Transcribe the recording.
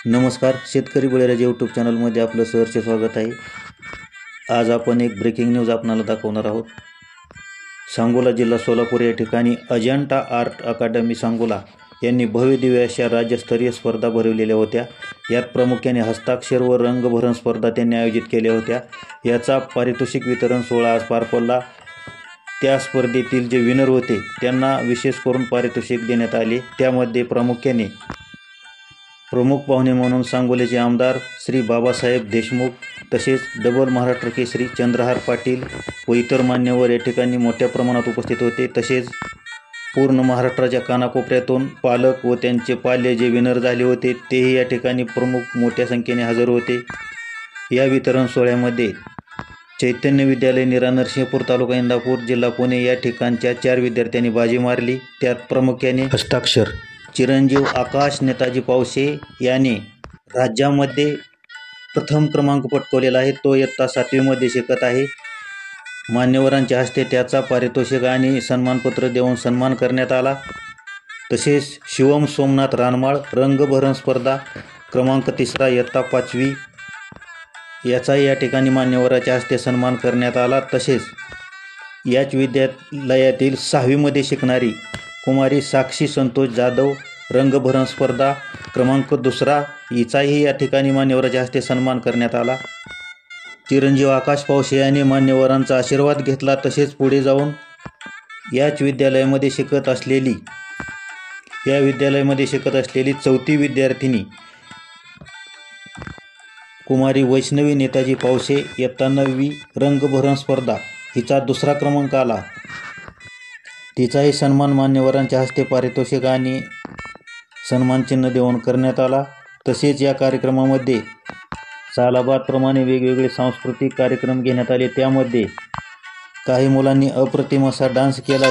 नमस्कार, शेतकरी बळीराजा यूट्यूब चॅनलमध्ये आपलं सहर्ष स्वागत आहे। आज आपण एक ब्रेकिंग न्यूज आपणाला दाखवणार आहोत। सांगोला जिल्हा सोलापूर या ठिकाणी अजंठा आर्ट अकादमी सांगोला यांनी भव्य दिव्य अशा राज्यस्तरीय स्पर्धा भरवलेल्या होत्या। यात प्रामुख्याने हस्ताक्षर व रंगभरण स्पर्धा त्यांनी आयोजित केल्या होत्या। याचा पारितोषिक वितरण सोहळा आज पार पडला। त्या स्पर्धेतील जे विनर होते त्यांना विशेष करून पारितोषिक देण्यात आले। त्यामध्ये प्रामुख्याने प्रमुख पाहुणे म्हणून सांगोल्याचे आमदार श्री बाबासाहेब देशमुख, तसेच डबल महाराष्ट्र केसरी चंद्रहार पाटील व इतर मान्यवर या ठिकाणी मोठ्या प्रमाणात उपस्थित होते। तसेच पूर्ण महाराष्ट्राच्या कानाकोपऱ्यातून पालक व त्यांचे पाल्य जे विनर झाले होते तेही या ठिकाणी प्रमुख मोठ्या संख्येने हजर होते। या वितरण सोहळ्यामध्ये चैतन्य विद्यालय निरा नरसिंहपूर तालुका इंदापूर जिल्हा पुणे या ठिकाणच्या 4 विद्यार्थ्यांनी बाजी मारली। त्यात प्रामुख्याने हस्ताक्षर चिरंजीव आकाश नेताजी पावसे याने राज्यामध्ये प्रथम क्रमांक पटकावलेला आहे। तो इयत्ता 7वी मध्ये शिकत आहे। मान्यवरांच्या हस्ते त्याचा पारितोषिक आणि सन्मानपत्र देऊन सन्मान करण्यात आला। तसेच शिवम सोमनाथ रानमाळ रंगभरण स्पर्धा क्रमांक 3 इयत्ता 5वी याचाही या ठिकाणी मान्यवरांच्या हस्ते सन्मान करण्यात आला। तसेच याच विद्यालयातील 6वी मध्ये शिकणारी कुमारी साक्षी संतोष जाधव रंगभरण स्पर्धा क्रमांक 2 हिचाही या ठिकाणी मान्यवरांच्या हस्ते सन्मान करण्यात आला। चिरंजीव आकाश पावसे यांनी मान्यवरांचा आशीर्वाद घेतला। तसेच पुढे जाऊन याच विद्यालयामध्ये शिकत असलेली 4थी विद्यार्थिनी कुमारी वैष्णवी नेताजी पावसे इयत्ता 9वी रंगभरण स्पर्धा हिचा 2रा क्रमांक आला। तिचाही सन्मान मान्यवरांच्या हस्ते पारितोषिक आणि सन्मानचिन्ह देऊन करण्यात आला। तसेच या कार्यक्रमामध्ये सालाबादप्रमाणे वेगवेगळे सांस्कृतिक कार्यक्रम घेण्यात आले। त्यामध्ये काही मुलांनी अप्रतिम असा डान्स केला।